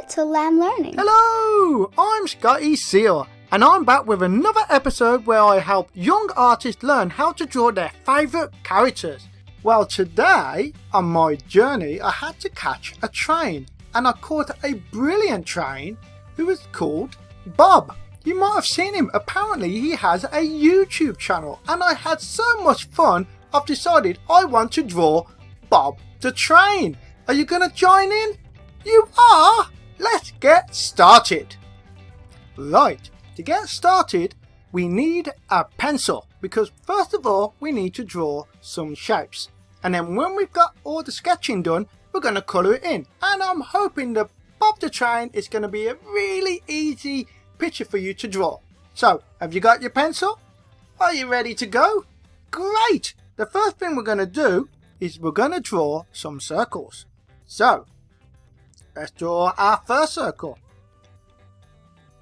Little Lamb Learning. Hello, I'm Scotty Seal, and I'm back with another episode where I help young artists learn how to draw their favourite characters. Well, today, on my journey, I had to catch a train, and I caught a brilliant train who was called Bob. You might have seen him. Apparently, he has a YouTube channel, and I had so much fun, I've decided I want to draw Bob the train. Are you going to join in? You are? Let's get started. Right, to get started, we need a pencil, because first of all, we need to draw some shapes. And then when we've got all the sketching done, we're going to colour it in. And I'm hoping that Bob the Train is going to be a really easy picture for you to draw. So, have you got your pencil? Are you ready to go? Great! The first thing we're going to do is we're going to draw some circles. So, let's draw our first circle.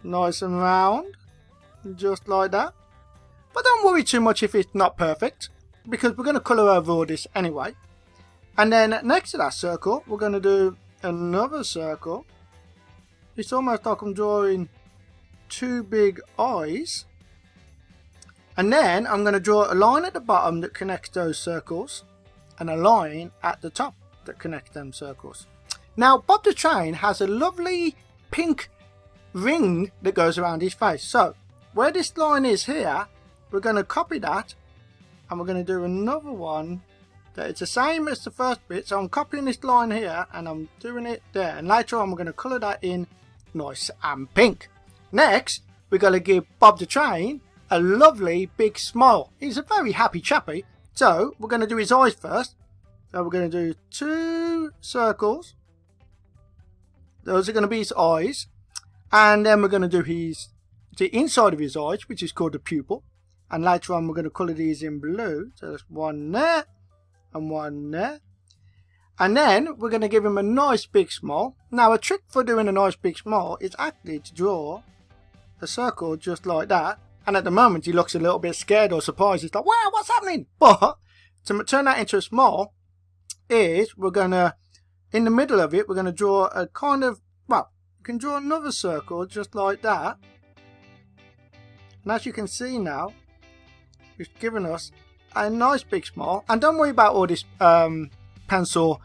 Nice and round, just like that. But don't worry too much if it's not perfect, because we're going to colour over all this anyway. And then next to that circle, we're going to do another circle. It's almost like I'm drawing two big eyes. And then I'm going to draw a line at the bottom that connects those circles, and a line at the top that connects them circles. Now, Bob the Train has a lovely pink ring that goes around his face. So, where this line is here, we're going to copy that, and we're going to do another one that it's the same as the first bit. So I'm copying this line here, and I'm doing it there. And later on, we're going to colour that in nice and pink. Next, we're going to give Bob the Train a lovely big smile. He's a very happy chappy. So, we're going to do his eyes first. So we're going to do two circles. Those are going to be his eyes. And then we're going to do the inside of his eyes, which is called the pupil. And later on, we're going to colour these in blue. So there's one there and one there. And then we're going to give him a nice big smile. Now, a trick for doing a nice big smile is actually to draw a circle just like that. And at the moment, he looks a little bit scared or surprised. He's like, wow, what's happening? But to turn that into a smile is we're going to, in the middle of it, we're going to draw a kind of, well, you can draw another circle just like that. And as you can see now, it's given us a nice big smile. And don't worry about all this pencil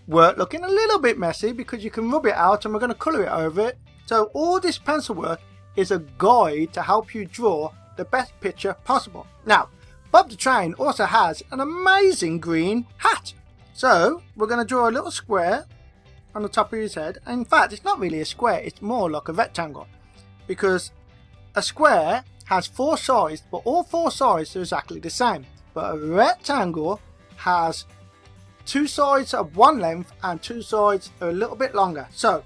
work looking a little bit messy, because you can rub it out and we're going to colour it over it. So all this pencil work is a guide to help you draw the best picture possible. Now, Bob the Train also has an amazing green hat. So we're going to draw a little square on the top of his head. In fact, it's not really a square, it's more like a rectangle, because a square has four sides, but all four sides are exactly the same. But a rectangle has two sides of one length and two sides are a little bit longer. So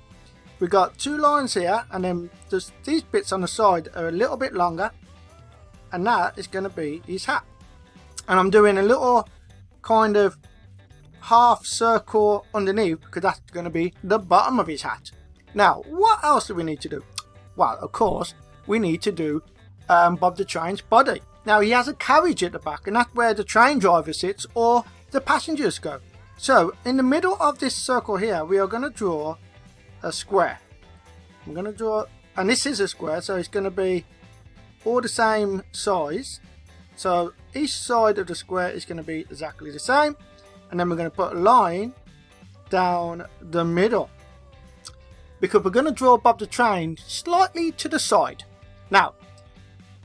we've got two lines here, and then just these bits on the side are a little bit longer, and that is going to be his hat. And I'm doing a little kind of half circle underneath, because that's going to be the bottom of his hat. Now, what else do we need to do? Well, of course, we need to do Bob the Train's body. Now, he has a carriage at the back, and that's where the train driver sits or the passengers go. So, in the middle of this circle here, we are going to draw a square. I'm going to draw, and this is a square, so it's going to be all the same size. So, each side of the square is going to be exactly the same. And then we're going to put a line down the middle, because we're going to draw Bob the Train slightly to the side. Now,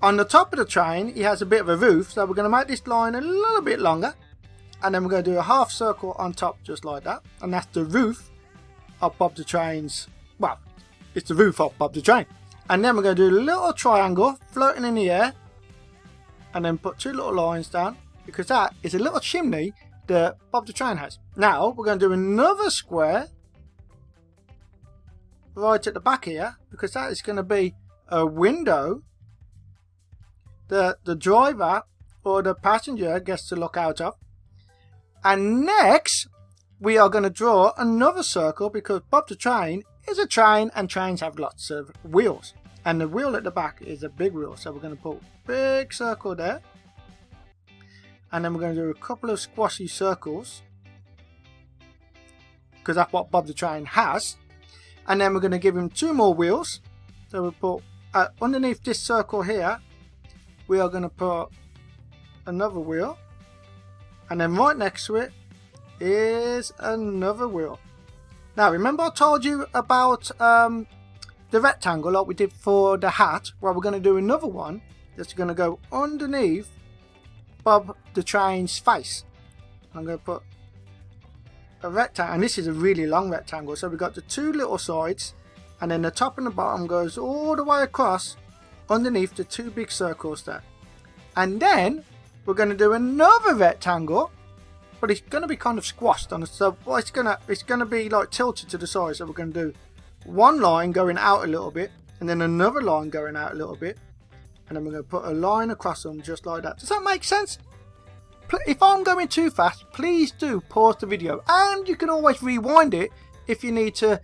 on the top of the train, he has a bit of a roof, so we're going to make this line a little bit longer. And then we're going to do a half circle on top, just like that. And that's the roof of Bob the Train's, well, it's the roof of Bob the Train. And then we're going to do a little triangle floating in the air. And then put two little lines down, because that is a little chimney that Bob the Train has. Now, we're going to do another square right at the back here, because that is going to be a window that the driver or the passenger gets to look out of. And next, we are going to draw another circle, because Bob the Train is a train, and trains have lots of wheels. And the wheel at the back is a big wheel, so we're going to put a big circle there. And then we're going to do a couple of squashy circles, because that's what Bob the Train has. And then we're going to give him 2 more wheels. So we'll put underneath this circle here, we are going to put another wheel. And then right next to it is another wheel. Now remember I told you about the rectangle like we did for the hat? Well, we're going to do another one that's going to go underneath Bob the Train's face. I'm going to put a rectangle, and this is a really long rectangle, so we've got the 2 little sides, and then the top and the bottom goes all the way across underneath the 2 big circles there. And then we're going to do another rectangle, but it's going to be kind of squashed on us, so it's going to be like tilted to the side. So we're going to do one line going out a little bit, and then another line going out a little bit, and then we're going to put a line across them just like that. Does that make sense? If I'm going too fast, please do pause the video, and you can always rewind it if you need to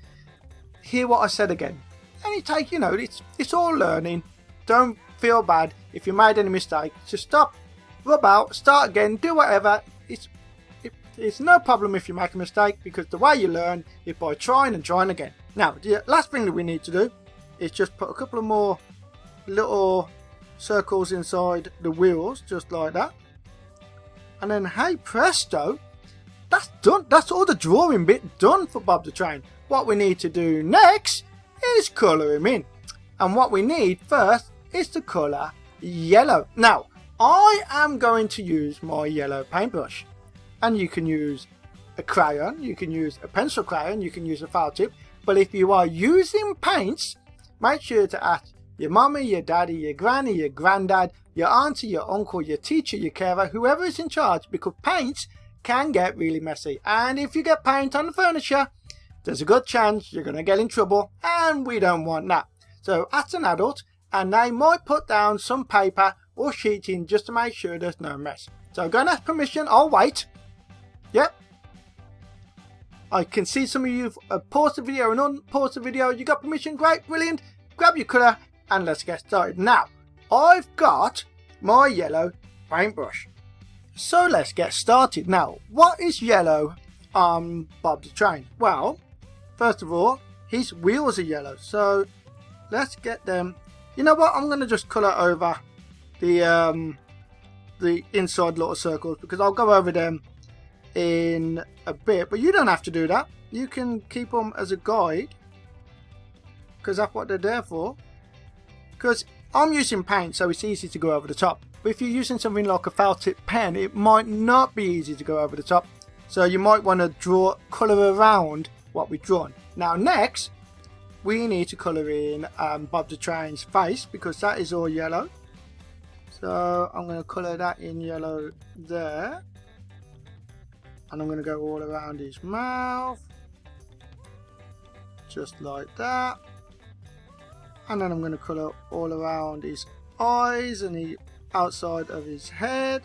hear what I said again. And it take, you know, it's all learning. Don't feel bad if you made any mistake. Just stop, rub out, start again, do whatever. It's no problem if you make a mistake, because the way you learn is by trying and trying again. Now, the last thing that we need to do is just put a couple of more little circles inside the wheels, just like that. And then, hey presto, that's done. That's all the drawing bit done for Bob the Train. What we need to do next is colour him in. And what we need first is the colour yellow. Now, I am going to use my yellow paintbrush. And you can use a crayon, you can use a pencil crayon, you can use a file tip. But if you are using paints, make sure to ask your mummy, your daddy, your granny, your granddad, your auntie, your uncle, your teacher, your carer, whoever is in charge, because paints can get really messy. And if you get paint on the furniture, there's a good chance you're going to get in trouble, and we don't want that. So ask an adult, and they might put down some paper or sheeting just to make sure there's no mess. So go and ask permission. I'll wait. Yep. I can see some of you pause the video and unpause the video. You got permission? Great, brilliant. Grab your colour and let's get started. Now, I've got my yellow paintbrush. So let's get started. Now, what is yellow on Bob the Train? Well, first of all, his wheels are yellow. So let's get them. You know what? I'm going to just colour over the inside little circles, because I'll go over them in a bit, but you don't have to do that. You can keep them as a guide, because that's what they're there for. Because I'm using paint, so it's easy to go over the top, but if you're using something like a felt tip pen, it might not be easy to go over the top, so you might want to colour around what we've drawn. Now next we need to colour in Bob the Train's face, because that is all yellow. So I'm going to colour that in yellow there. And I'm going to go all around his mouth. Just like that. And then I'm going to colour all around his eyes and the outside of his head.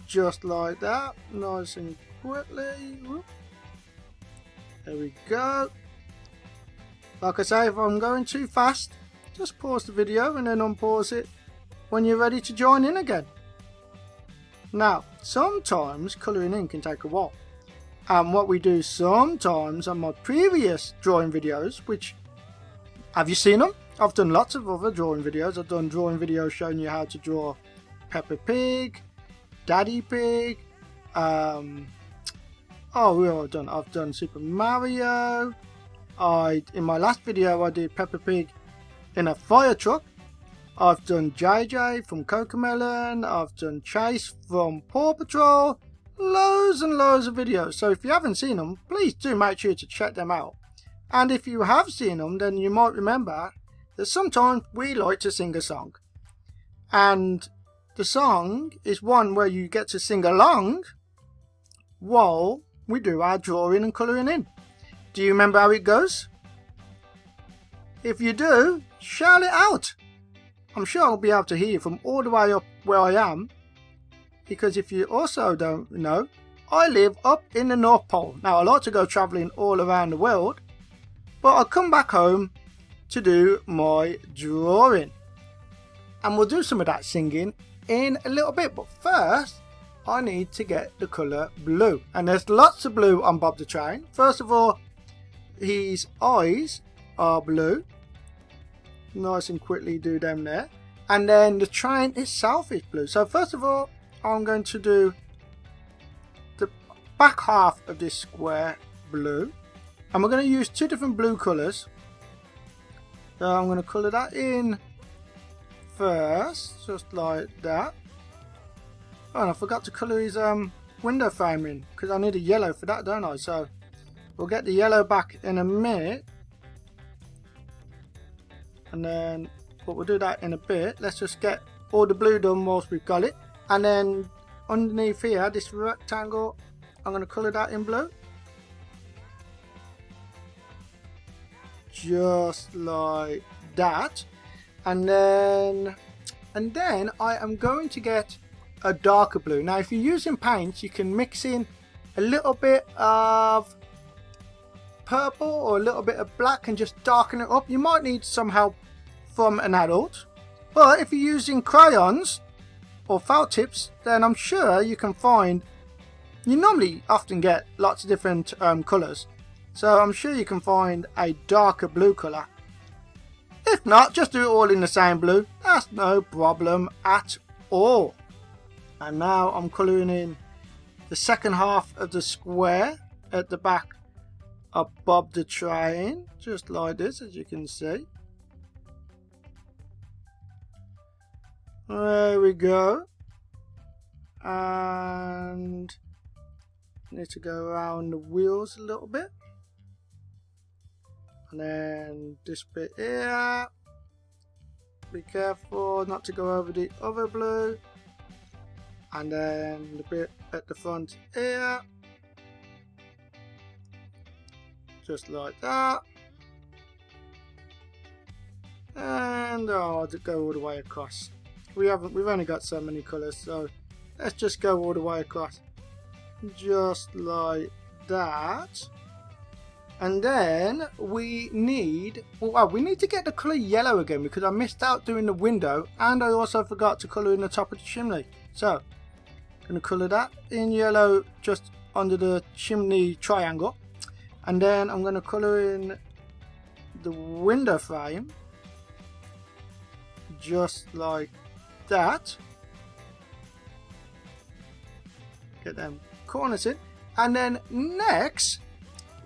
Just like that. Nice and quickly. Whoop. There we go. Like I say, if I'm going too fast, just pause the video and then unpause it when you're ready to join in again. Now, sometimes colouring in can take a while. And what we do sometimes on my previous drawing videos, which, have you seen them? I've done lots of other drawing videos. I've done drawing videos showing you how to draw Peppa Pig, Daddy Pig. I've done Super Mario. In my last video I did Peppa Pig in a fire truck. I've done JJ from Cocomelon. I've done Chase from Paw Patrol. Loads and loads of videos. So if you haven't seen them, please do make sure to check them out. And if you have seen them, then you might remember that sometimes we like to sing a song. And the song is one where you get to sing along while we do our drawing and colouring in. Do you remember how it goes? If you do, shout it out. I'm sure I'll be able to hear you from all the way up where I am, because if you also don't know, I live up in the North Pole. Now, I like to go travelling all around the world, but I'll come back home to do my drawing. And we'll do some of that singing in a little bit, but first I need to get the colour blue. And there's lots of blue on Bob the Train. First of all, his eyes are blue. Nice and quickly do them there. And then the train itself is blue. So first of all, I'm going to do the back half of this square blue. And we're going to use two different blue colours. So I'm going to colour that in first, just like that. Oh, and I forgot to colour his window frame in, because I need a yellow for that, don't I? So we'll get the yellow back in a minute. And then, but we'll do that in a bit. Let's just get all the blue done whilst we've got it. And then underneath here, this rectangle, I'm going to colour that in blue. Just like that. And then I am going to get a darker blue. Now if you're using paints, you can mix in a little bit of purple or a little bit of black and just darken it up. You might need some help from an adult, but if you're using crayons or felt tips, then I'm sure you can find, you normally often get lots of different colours, so I'm sure you can find a darker blue colour. If not, just do it all in the same blue, that's no problem at all. And now I'm colouring in the second half of the square at the back above the train, just like this, as you can see. There we go. And need to go around the wheels a little bit. And then this bit here. Be careful not to go over the other blue. And then the bit at the front here. Just like that. And I'll go all the way across. We've only got so many colours, so let's just go all the way across. Just like that. And then we need to get the colour yellow again, because I missed out doing the window and I also forgot to colour in the top of the chimney. So I'm going to colour that in yellow just under the chimney triangle. And then I'm going to colour in the window frame just like that. Get them corners in. And then next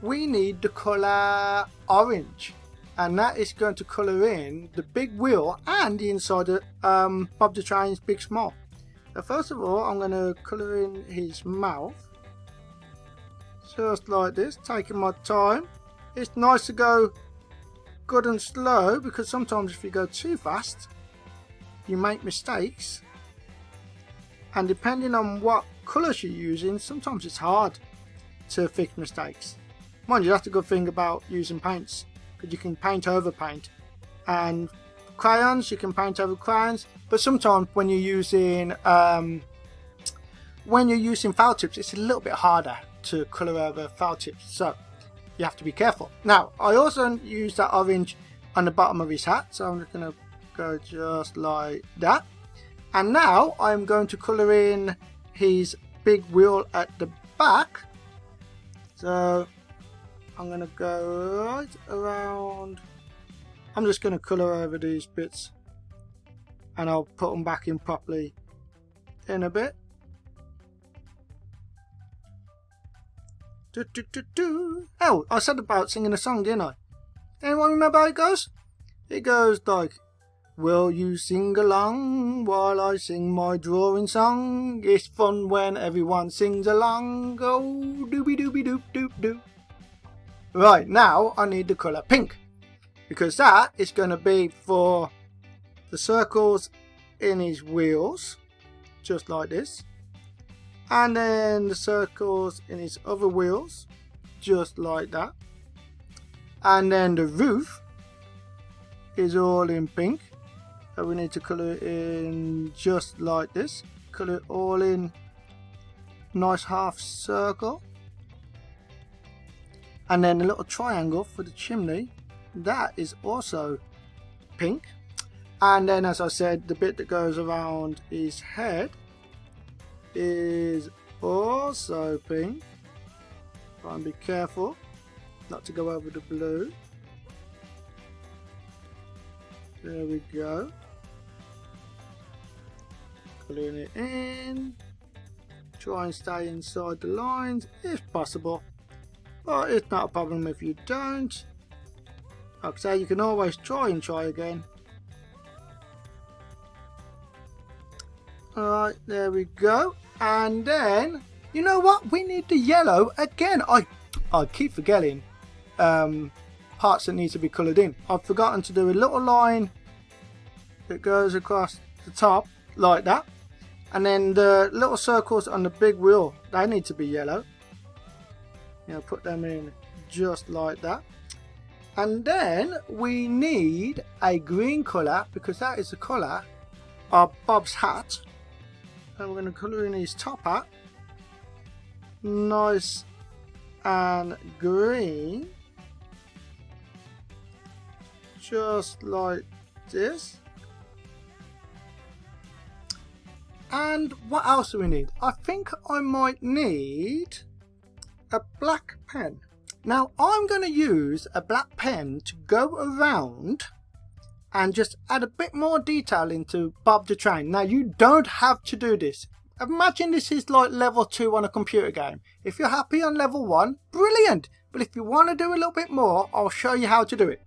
we need the colour orange, and that is going to colour in the big wheel and the inside of the train's big smile. So first of all, I'm going to colour in his mouth just like this, taking my time. It's nice to go good and slow, because sometimes if you go too fast you make mistakes, and depending on what colours you're using, sometimes it's hard to fix mistakes. Mind you, that's the good thing about using paints, because you can paint over paint, and crayons you can paint over crayons, but sometimes when you're using felt tips, it's a little bit harder to colour over felt tips, so you have to be careful. Now I also use that orange on the bottom of his hat, so I'm just going to go just like that. And now I'm going to colour in his big wheel at the back. So I'm going to go right around. I'm just going to colour over these bits, and I'll put them back in properly in a bit. Oh, I said about singing a song, didn't I? Anyone remember how it goes? It goes like, will you sing along while I sing my drawing song? It's fun when everyone sings along. Oh, dooby dooby doop doop doop. Right, now I need the colour pink, because that is going to be for the circles in his wheels, just like this. And then the circles in his other wheels, just like that. And then the roof is all in pink, so we need to colour it in just like this. Colour it all in nice half circle. And then the little triangle for the chimney, that is also pink. And then, as I said, the bit that goes around his head is also pink. Try and be careful. not to go over the blue. There we go. Colouring it in. Try and stay inside the lines if possible, but it's not a problem if you don't. Like I say, you can always try again. Alright, there we go. And then, you know what? We need the yellow again. I keep forgetting parts that need to be coloured in. I've forgotten to do a little line that goes across the top like that. And then the little circles on the big wheel, they need to be yellow. You know, put them in just like that. And then we need a green colour, because that is the colour of Bob's hat. And we're going to colour in his top hat. Nice and green. Just like this. And what else do we need? I think I might need a black pen. Now I'm going to use a black pen to go around and just add a bit more detail into Bob the Train. Now you don't have to do this. Imagine this is like level 2 on a computer game. If you're happy on level 1, brilliant. But if you want to do a little bit more, I'll show you how to do it.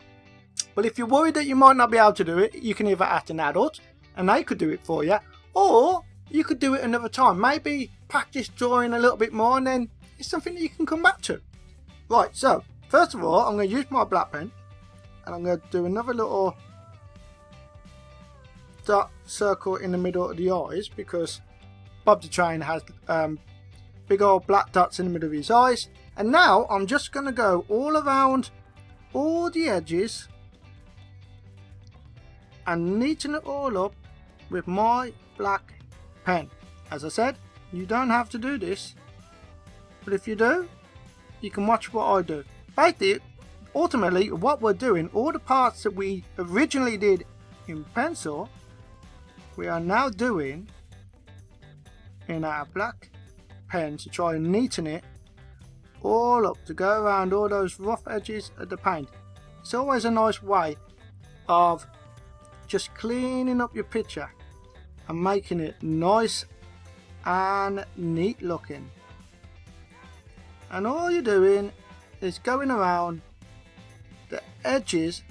But if you're worried that you might not be able to do it, you can either ask an adult and they could do it for you, or you could do it another time. Maybe practice drawing a little bit more, and then it's something that you can come back to. Right, so first of all, I'm going to use my black pen, and I'm going to do another little dot circle in the middle of the eyes, because Bob the Train has big old black dots in the middle of his eyes. And now I'm just going to go all around all the edges and neaten it all up with my black pen. As I said, you don't have to do this, but if you do, you can watch what I do. Basically, ultimately, what we're doing, all the parts that we originally did in pencil, we are now doing in our black pen to try and neaten it all up, to go around all those rough edges of the paint. It's always a nice way of just cleaning up your picture and making it nice and neat looking. And all you're doing is going around the edges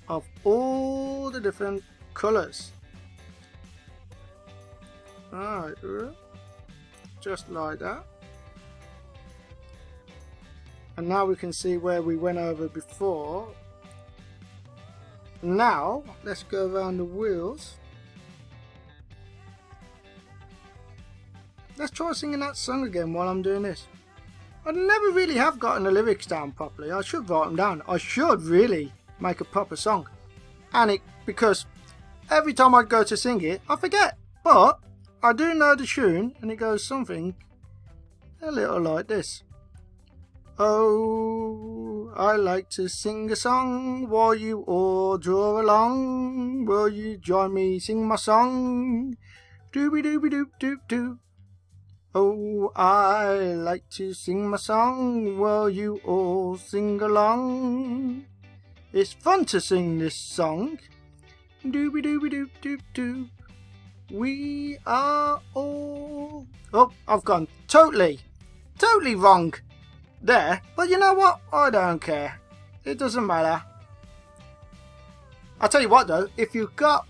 of all the different colours. Alright, just like that. And now we can see where we went over before. Now let's go around the wheels. Let's try singing that song again while I'm doing this. I never really have gotten the lyrics down properly. I should write them down. I should really make a proper song. And because every time I go to sing it, I forget. But I do know the tune, and it goes something a little like this. Oh, I like to sing a song while you all draw along. Will you join me sing my song? Dooby dooby doop doop doop. Oh, I like to sing my song while you all sing along. It's fun to sing this song. Dooby dooby doop doop doop. We are all... Oh, I've gone totally wrong there. But you know what? I don't care. It doesn't matter. I'll tell you what though, if you've got...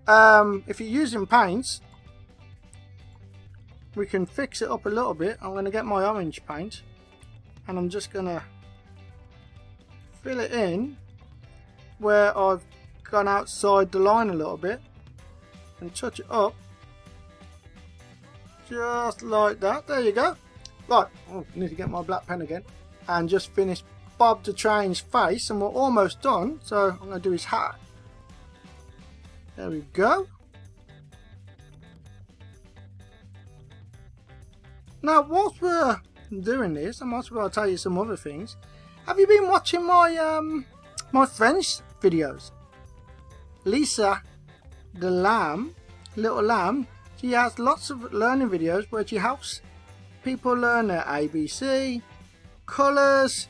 if you're using paints, we can fix it up a little bit. I'm going to get my orange paint and I'm just going to fill it in where I've gone outside the line a little bit and touch it up just like that. There you go. Right, I need to get my black pen again and just finish Bob the Train's face, and we're almost done. So I'm going to do his hat. There we go. Now, whilst we're doing this, I might as well tell you some other things. Have you been watching my my French videos? Lisa, the lamb, little lamb, she has lots of learning videos where she helps people learn their ABC, colours,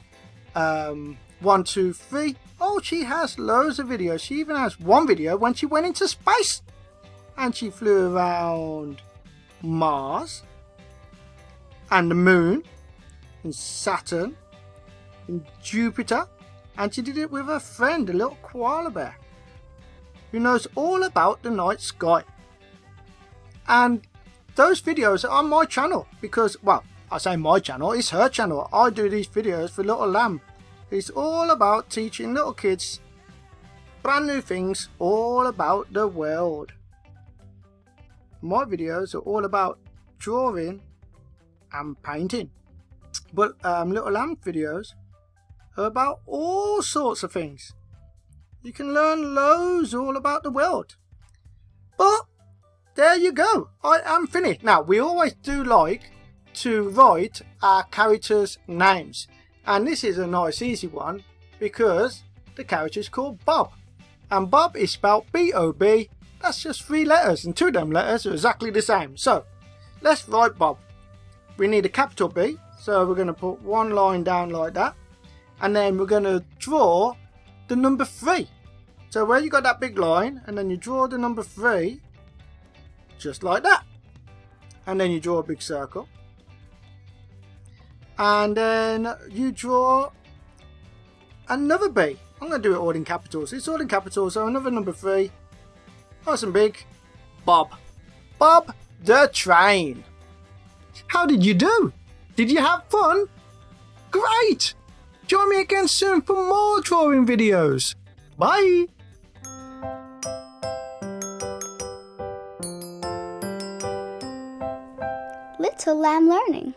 1, 2, 3. Oh, she has loads of videos. She even has one video when she went into space and she flew around Mars and the Moon and Saturn and Jupiter, and she did it with her friend, a little koala bear, who knows all about the night sky. And those videos are on my channel because, well, I say my channel, it's her channel. I do these videos for Little Lamb. It's all about teaching little kids brand new things all about the world. My videos are all about drawing and painting, but Little Lamb videos are about all sorts of things. You can learn loads all about the world. But there you go, I am finished. Now, we always do like to write our characters' names, and this is a nice easy one because the character is called Bob, and Bob is spelled B-O-B. That's just 3 letters, and 2 of them letters are exactly the same. So let's write Bob. We need a capital B, so we're going to put one line down like that, and then we're going to draw the number 3. So where you got that big line, and then you draw the number 3 just like that, and then you draw a big circle, and then you draw another B. I'm going to do it all in capitals. It's all in capitals, so another number 3. Nice and big. Bob. Bob the train. How did you do? Did you have fun? Great! Join me again soon for more drawing videos. Bye! Little Lamb Learning.